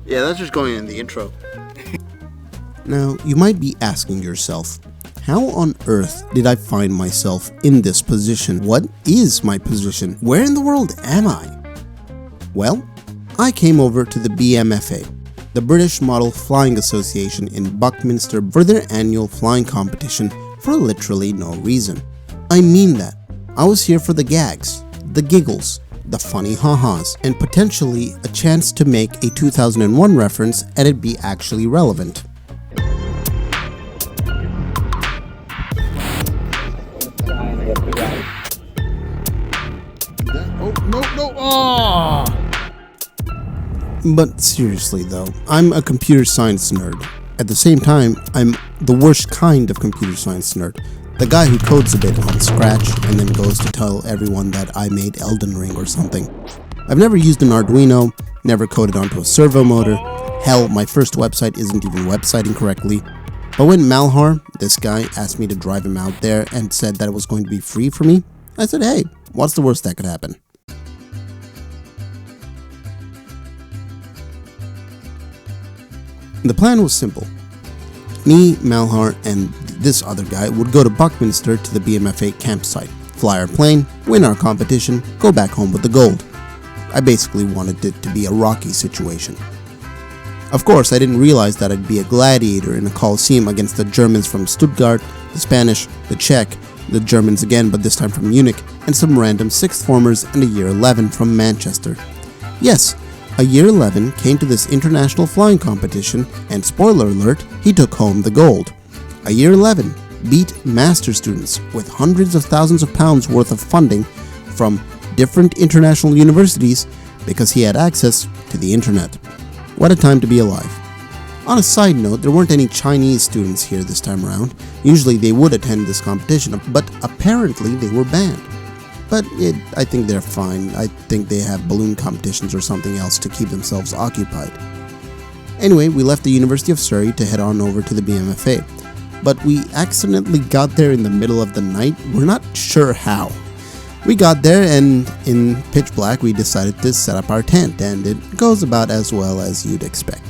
Yeah, that's just going in the intro. Now, you might be asking yourself, how on earth did I find myself in this position? What is my position? Where in the world am I? Well, I came over to the BMFA, the British Model Flying Association in Buckminster, for their annual flying competition for literally no reason. I mean that. I was here for the gags, the giggles, the funny ha-has, and potentially a chance to make a 2001 reference and it be actually relevant. But seriously though, I'm a computer science nerd. At the same time, I'm the worst kind of computer science nerd. The guy who codes a bit on Scratch and then goes to tell everyone that I made Elden Ring or something. I've never used an Arduino, never coded onto a servo motor. Hell, my first website isn't even websiting correctly. But when Malhar, this guy, asked me to drive him out there and said that it was going to be free for me, I said, hey, what's the worst that could happen? The plan was simple. Me, Malhar, and this other guy would go to Buckminster to the BMFA campsite, fly our plane, win our competition, go back home with the gold. I basically wanted it to be a Rocky situation. Of course, I didn't realize that I'd be a gladiator in a coliseum against the Germans from Stuttgart, the Spanish, the Czech, the Germans again but this time from Munich, and some random 6th formers and a year 11 from Manchester. Yes, a year 11 came to this international flying competition, and spoiler alert, he took home the gold. A year 11 beat master students with hundreds of thousands of pounds worth of funding from different international universities because he had access to the internet. What a time to be alive. On a side note, there weren't any Chinese students here this time around. Usually they would attend this competition, but apparently they were banned. But I think they're fine. I think they have balloon competitions or something else to keep themselves occupied. Anyway, we left the University of Surrey to head on over to the BMFA. But we accidentally got there in the middle of the night. We're not sure how. We got there and in pitch black we decided to set up our tent, and it goes about as well as you'd expect.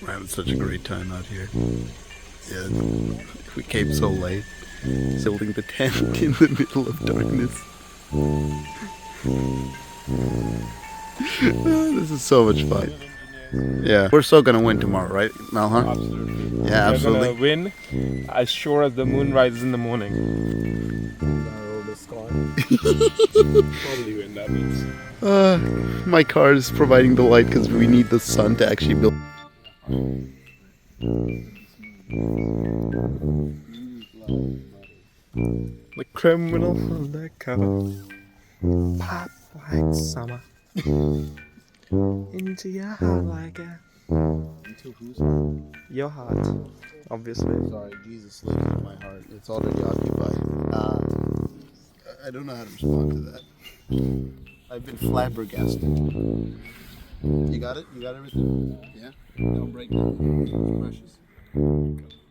We're having such a great time out here. Yeah, we came so late, building the tent in the middle of darkness. This is so much fun. Yeah, we're still gonna win tomorrow, right, Malhar? Absolutely. Yeah, absolutely. We're gonna win as sure as the moon rises in the morning. Probably win, that means. My car is providing the light because we need the sun to actually build. The criminal undercover. Pop like summer. Into your heart like a... Your heart, obviously. Sorry, Jesus lives in my heart. It's already occupied. I don't know how to respond to that. I've been flabbergasted. You got it? You got everything? Yeah? Don't break it. Precious.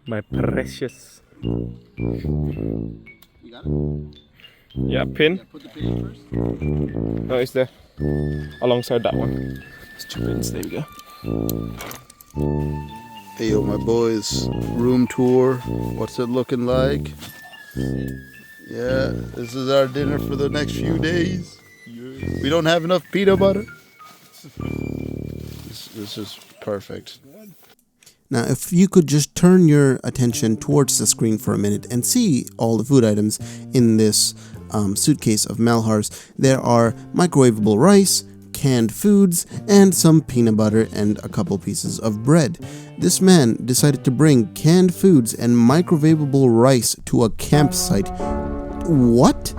My precious. You got it? Yeah, pin. Yeah, put the pin first. No, it's there. Alongside that one. It's 2 pins, there we go. Hey yo, my boys, room tour. What's it looking like? Yeah, this is our dinner for the next few days. We don't have enough peanut butter. This is perfect. Now, if you could just turn your attention towards the screen for a minute and see all the food items in this suitcase of Malhar's. There are microwavable rice, canned foods, and some peanut butter and a couple pieces of bread. This man decided to bring canned foods and microwavable rice to a campsite. What?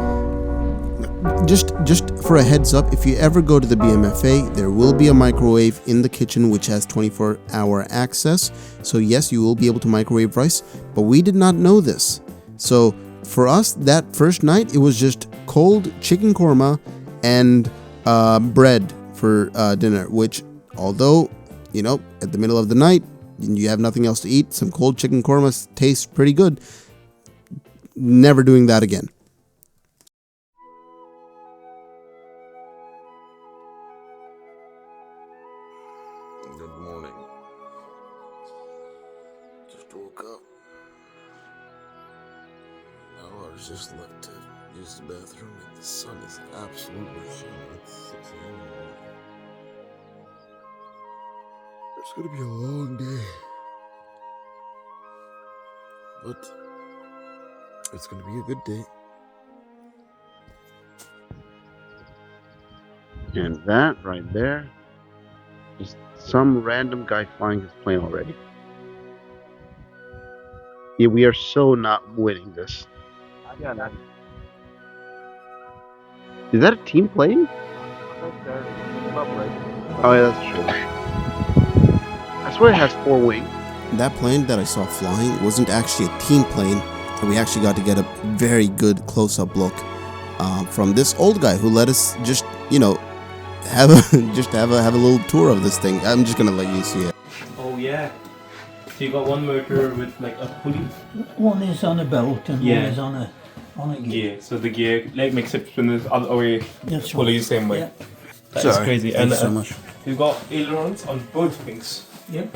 Just for a heads up, if you ever go to the BMFA, there will be a microwave in the kitchen which has 24-hour access. So yes, you will be able to microwave rice, but we did not know this. So for us, that first night, it was just cold chicken korma and bread for dinner, which, although, you know, at the middle of the night, you have nothing else to eat, some cold chicken korma tastes pretty good. Never doing that again. Good morning. Just woke up. Now I was just left to use the bathroom, and the sun is absolutely shining. It's 6 a.m. in the morning. It's gonna be a long day. But it's gonna be a good day. And that right there is some random guy flying his plane already. Yeah, we are so not winning this. Is that a team plane? Oh yeah, that's true. I swear it has 4 wings. That plane that I saw flying wasn't actually a team plane, and we actually got to get a very good close-up look from this old guy who let us just, you know, have a little tour of this thing. I'm just gonna let you see it. Oh yeah. So you got one motor with like a pulley. One is on a belt and Yeah. one is on a gear. Yeah. So the gear like makes it spin the other way, That's pulley right. the same way. Yeah. That's crazy. Thank you so much. You've got ailerons on both wings. Yep.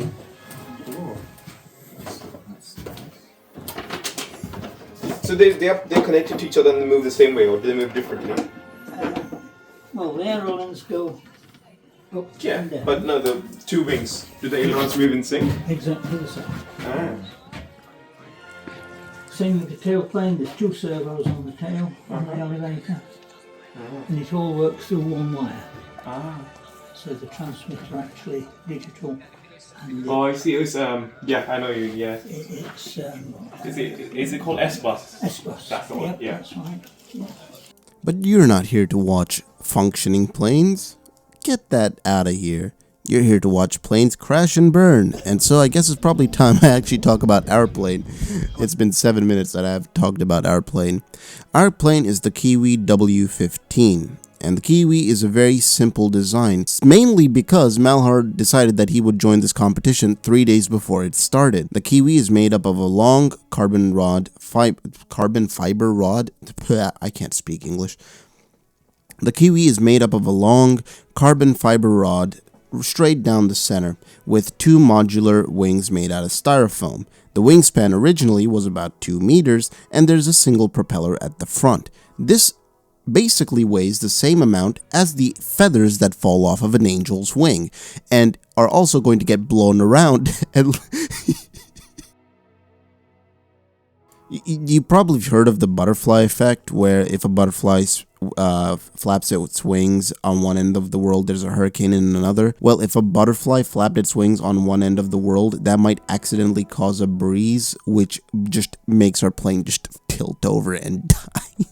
So they're connected to each other and they move the same way, or do they move differently? Well, the ailerons go up Yeah, and down. but no, the 2 wings. Do the ailerons move in sync? Exactly the same. Ah. Same with the tailplane, there's 2 servos on the tail on the elevator. And it all works through one wire. Ah. So the transmitter actually digital. And Oh, I see. It's yeah, I know you. Yeah. it's Is it called S-bus? S-bus. That's the one, Yep, yeah. that's right. Yeah. But you're not here to watch functioning planes. Get that out of here. You're here to watch planes crash and burn. And so I guess it's probably time I actually talk about our plane. It's been 7 minutes that I've talked about our plane. Our plane is the Kiwi W15. And the Kiwi is a very simple design. It's mainly because Malhar decided that he would join this competition 3 days before it started. The Kiwi is made up of a long carbon fiber rod. I can't speak English. The Kiwi is made up of a long carbon fiber rod straight down the center with 2 modular wings made out of styrofoam. The wingspan originally was about 2 meters and there's a single propeller at the front. This basically weighs the same amount as the feathers that fall off of an angel's wing and are also going to get blown around. And you probably heard of the butterfly effect, where if a butterfly flaps its wings on one end of the world, there's a hurricane in another. Well, if a butterfly flapped its wings on one end of the world, that might accidentally cause a breeze, which just makes our plane just tilt over and die.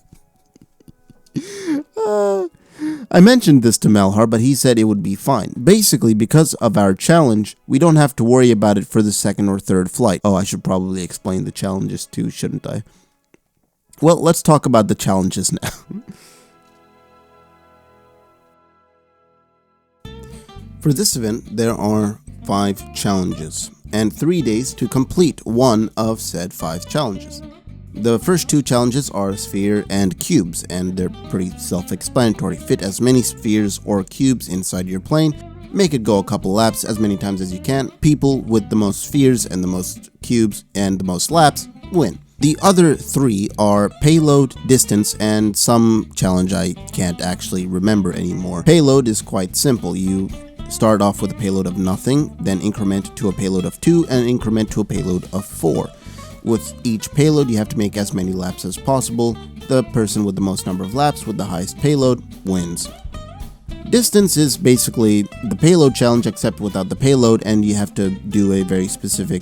I mentioned this to Malhar, but he said it would be fine. Basically, because of our challenge, we don't have to worry about it for the 2nd or 3rd flight. Oh, I should probably explain the challenges too, shouldn't I? Well, let's talk about the challenges now. For this event, there are 5 challenges, and 3 days to complete one of said 5 challenges. The first 2 challenges are sphere and cubes, and they're pretty self-explanatory. Fit as many spheres or cubes inside your plane, make it go a couple laps as many times as you can. People with the most spheres and the most cubes and the most laps win. The other 3 are payload, distance, and some challenge I can't actually remember anymore. Payload is quite simple. You start off with a payload of nothing, then increment to a payload of 2, and increment to a payload of 4. With each payload, you have to make as many laps as possible. The person with the most number of laps with the highest payload wins. Distance is basically the payload challenge except without the payload, and you have to do a very specific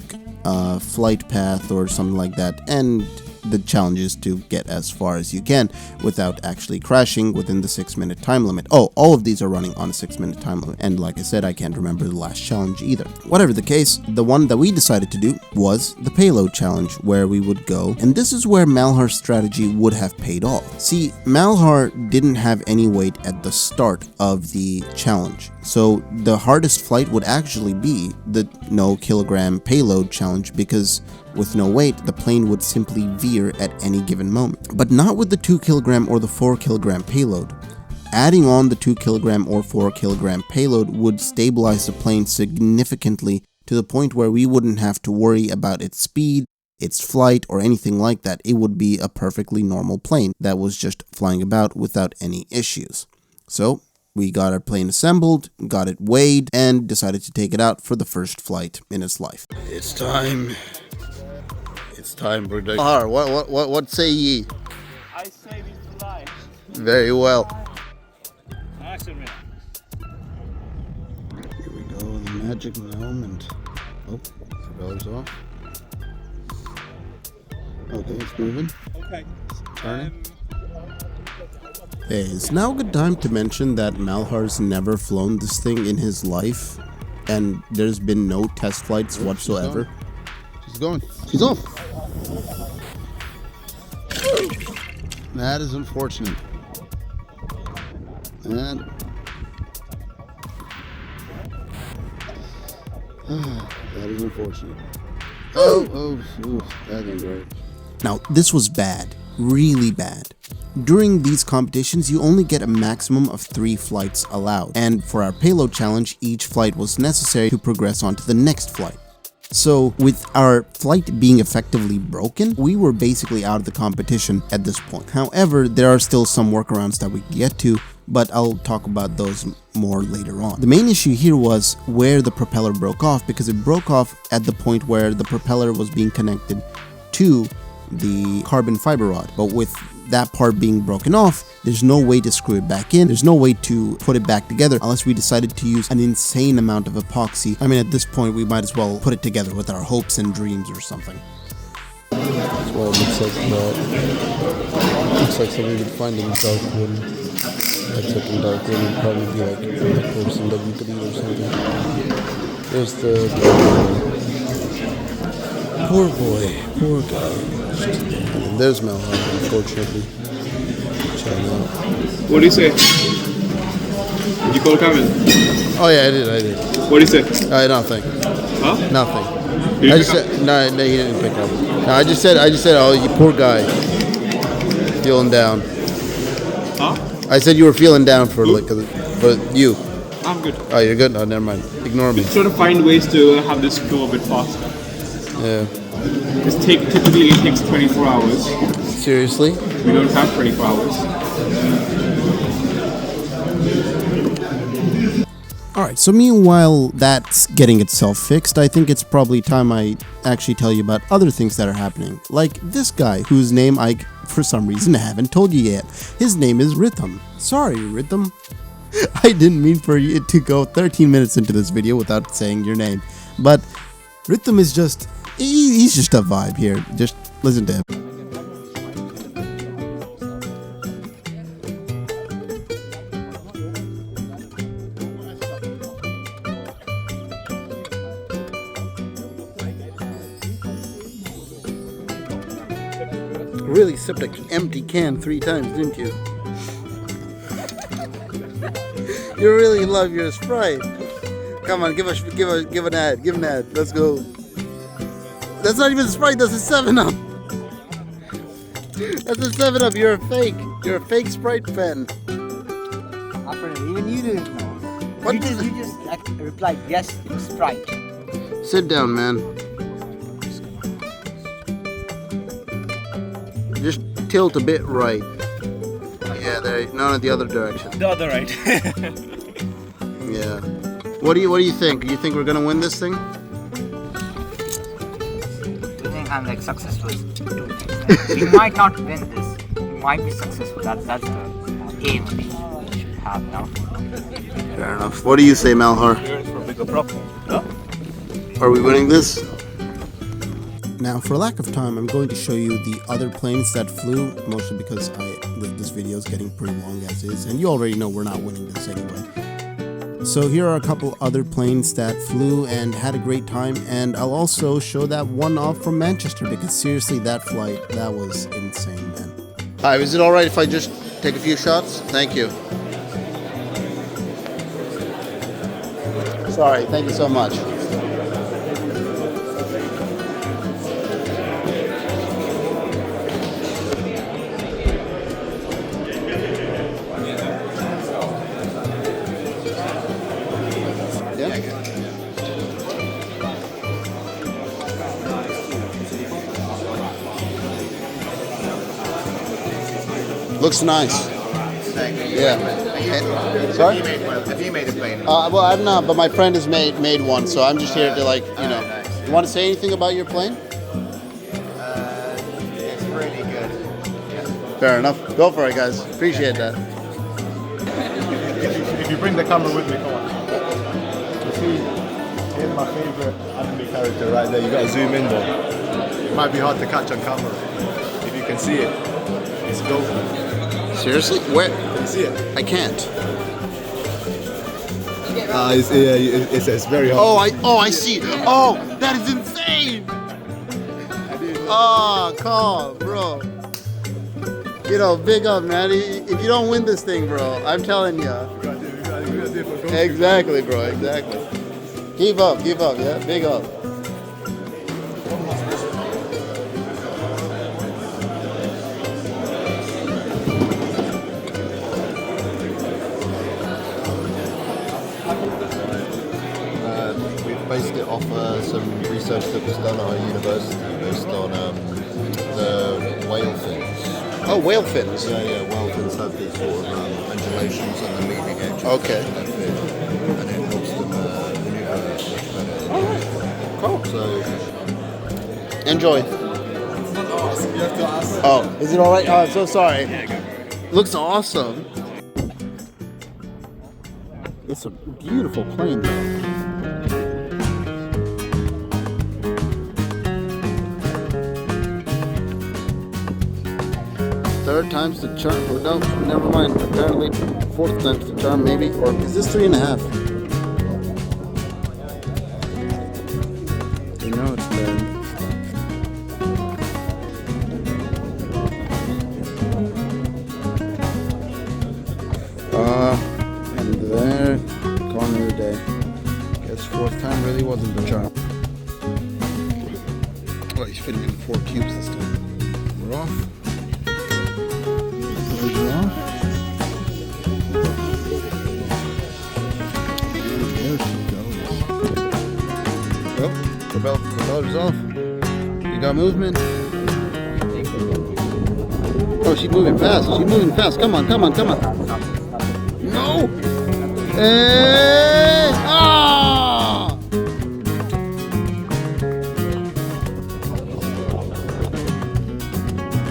flight path or something like that, and the challenge is to get as far as you can without actually crashing within the 6-minute time limit. Oh, all of these are running on a 6-minute time limit, and like I said, I can't remember the last challenge either. Whatever the case, the one that we decided to do was the payload challenge, where we would go, and this is where Malhar's strategy would have paid off. See, Malhar didn't have any weight at the start of the challenge, so the hardest flight would actually be the no kilogram payload challenge, because with no weight, the plane would simply veer at any given moment. But not with the 2 kilogram or the 4 kilogram payload. Adding on the 2 kilogram or 4 kilogram payload would stabilize the plane significantly to the point where we wouldn't have to worry about its speed, its flight, or anything like that. It would be a perfectly normal plane that was just flying about without any issues. So we got our plane assembled, got it weighed, and decided to take it out for the first flight in its life. It's time. It's time, brother. What say ye? I say we fly. Very well. Action, man. Here we go, the magic moment. Oh, propeller's off. Okay, it's moving. Okay. Turning. Hey, it's now a good time to mention that Malhar's never flown this thing in his life, and there's been no test flights whatsoever. She's going. She's off. That is unfortunate. And that is unfortunate. Oh, that ain't right. Now, this was bad, really bad. During these competitions, you only get a maximum of 3 flights allowed, and for our payload challenge, each flight was necessary to progress on to the next flight. So, with our flight being effectively broken, we were basically out of the competition at this point. However, there are still some workarounds that we can get to, but I'll talk about those more later on. The main issue here was where the propeller broke off, because it broke off at the point where the propeller was being connected to the carbon fiber rod. But with that part being broken off, there's no way to screw it back in. There's no way to put it back together unless we decided to use an insane amount of epoxy. I mean, at this point, we might as well put it together with our hopes and dreams or something. That's why it looks like that. Looks like something you'd find in dark room. That's like in dark room, would probably be like a person W3 or something. There's the poor boy, poor guy. And there's Malhar, unfortunately. Check him out. What do you say? Did you call Kevin? Oh yeah, I did. What do you say? Nothing. Huh? Nothing. I just said no, he didn't pick up. No, I just said, oh, you poor guy, feeling down. Huh? I said you were feeling down for you. I'm good. Oh, you're good. Oh, never mind. Ignore me. Just trying to find ways to have this go a bit faster. Yeah. This typically it takes 24 hours. Seriously? We don't have 24 hours. Alright, so meanwhile that's getting itself fixed, I think it's probably time I actually tell you about other things that are happening. Like this guy, whose name I, for some reason, haven't told you yet. His name is Rhythm. Sorry, Rhythm. I didn't mean for you to go 13 minutes into this video without saying your name. But Rhythm is just... he's just a vibe here. Just listen to him. Really sipped an empty can 3 times, didn't you? You really love your Sprite. Come on, give an ad. Give an ad. Let's go. That's not even Sprite. That's a 7-Up. That's a 7-Up. You're a fake. You're a fake Sprite fan. Even you didn't know. What You just replied yes, it's Sprite. Sit down, man. Just tilt a bit right. Yeah, there. No, the other direction. The other right. Yeah. What do you think? You think we're gonna win this thing? Do you think I'm like successful? We might not win this. We might be successful. That's the aim we should have now. Fair enough. What do you say, Malhar? For bigger profit. Huh? Are we winning this? Now, for lack of time, I'm going to show you the other planes that flew, mostly because this video is getting pretty long as is, and you already know we're not winning this anyway. So here are a couple other planes that flew and had a great time, and I'll also show that one off from Manchester, because seriously, that flight, that was insane, man. Hi, is it alright if I just take a few shots? Thank you. Sorry, thank you so much. Looks nice. Thank you. Yeah. Sorry? Have you made a plane? Well, I'm not, but my friend has made one, so I'm just here to Nice. You want to say anything about your plane? It's really good. Fair enough. Go for it, guys. Appreciate that. If you bring the camera with me, come on. You see, here's my favorite anime character right there. You gotta zoom in though. It might be hard to catch on camera. If you can see it, it's Goku. Seriously? Where? Can you see it? I can't. It's very hard. I see. Oh, that is insane. Oh, calm, bro. Big up, man. If you don't win this thing, bro, I'm telling you. We gotta do it for Goku. Exactly, bro. Exactly. Keep up, yeah. Big up. We've based it off some research that was done at our university based on the whale fins. Oh, whale fins. Yeah, whale fins have these sort of undulations on the leading edge Okay. of their fin, and it helps them maneuver much better. Cool. So, Enjoy. Oh, is it all right? Oh, I'm so sorry. Looks awesome. It's a beautiful plane, though. Third time's the charm. Oh, no, never mind. Apparently, fourth time's the charm, maybe. Or is this 3.5? You know it's bad. And there, corner of the day. Guess fourth time really wasn't the charm. Oh, he's fitting in 4 cubes this time. We're off. We're off. And there she goes. Oh, propeller's off. You got movement. Oh, she's moving fast. She's moving fast. Come on. No! Hey! Ah!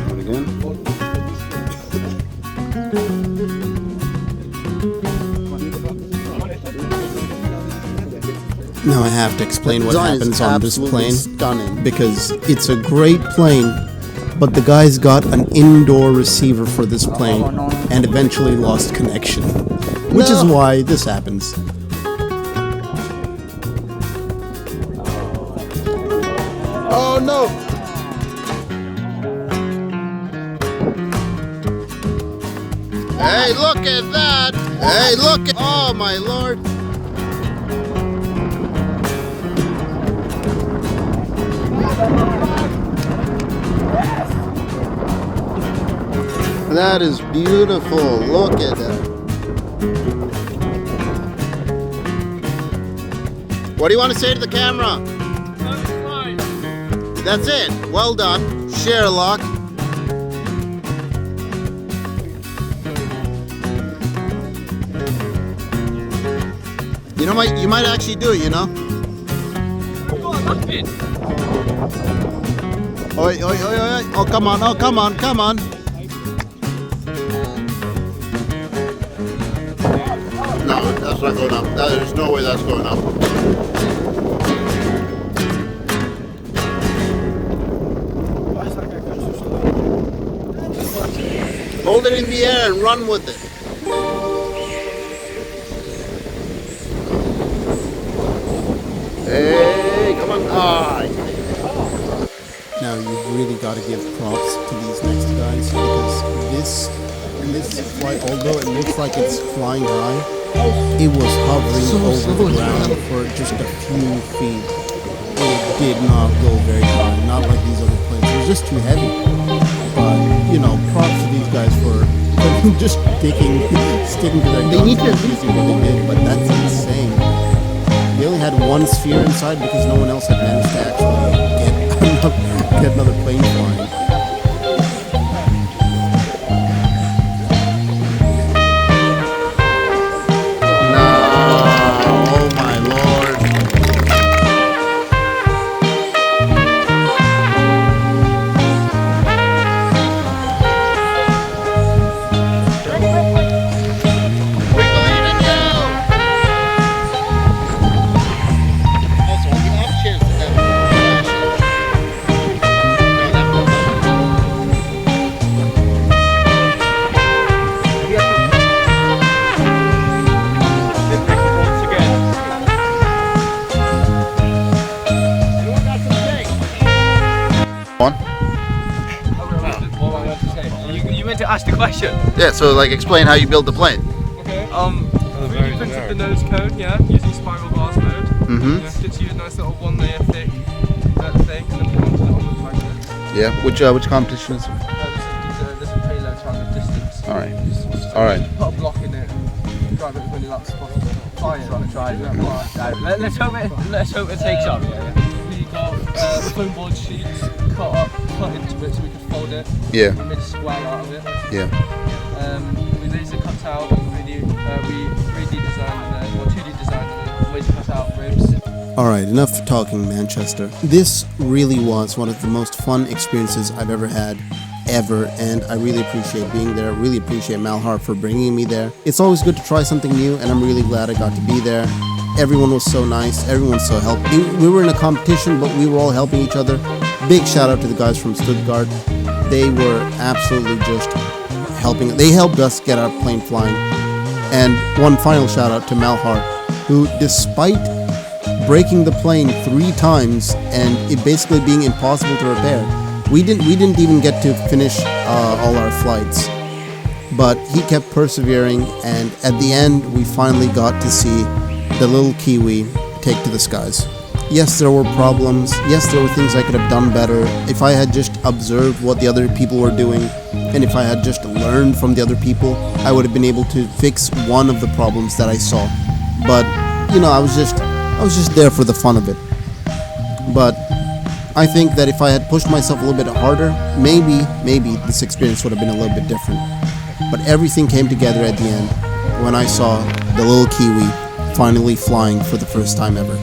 Do it again. Now I have to explain what Design is happens on this absolutely plane, stunning. because it's a great plane, but the guys got an indoor receiver for this plane and eventually lost connection, which is why this happens. Oh no! Hey, look at that! Hey, look at. Oh my lord! That is beautiful. Look at that. What do you want to say to the camera? That's it. Well done, Sherlock. You might actually do it, you know? Oi, oi, oi, oi. Oh, come on, come on. No, that's not going up. There's no way that's going up. hold it in the air and run with it. Hey, come on. Now you've really got to give props to these next guys because this flight, although it looks like it's flying high, it was hovering over the ground for just a few feet. It did not go very high, not like these other planes. It was just too heavy. But you know, props to these guys for just sticking to their guns. They need to using what they did, but that's insane. They only had one sphere inside because no one else had managed to actually get another plane flying. Oh my lord. We believe in you. Also, on the off chance that Once again. one. What am I meant to say? You meant to ask the question. Yeah, so like explain how you build the plane. Okay. 3D printed the nose cone, yeah, using spiral glass mode. Mm-hmm. Yeah, gives you a nice little 1 layer thick thing, and then put it on the magnet. Yeah. Which competition is it? This is payload target distance. Alright. Just Alright. Put a block in it and drive it as many laps as possible. Fire on the try. Let's hope it takes off. We got foam board sheets cut into it so we could fold it. Yeah. We made a square out of it. Yeah. We laser cut out and we 3D designed or 2D designed ways to cut out ribs. Alright, enough talking, Manchester. This really was one of the most fun experiences I've ever had, and I really appreciate being there. Really appreciate Malhart for bringing me there. It's always good to try something new, and I'm really glad I got to be there. Everyone was so nice, everyone was so helpful. We were in a competition, but we were all helping each other. Big shout out to the guys from Stuttgart. They were absolutely just helping. They helped us get our plane flying. And one final shout out to Malhart, who, despite breaking the plane 3 times and it basically being impossible to repair, we didn't even get to finish all our flights. But he kept persevering, and at the end we finally got to see the little Kiwi take to the skies. Yes, there were problems. Yes, there were things I could have done better. If I had just observed what the other people were doing, and if I had just learned from the other people, I would have been able to fix one of the problems that I saw. But you know, I was just there for the fun of it. But I think that if I had pushed myself a little bit harder, maybe this experience would have been a little bit different. But everything came together at the end when I saw the little Kiwi finally flying for the first time ever.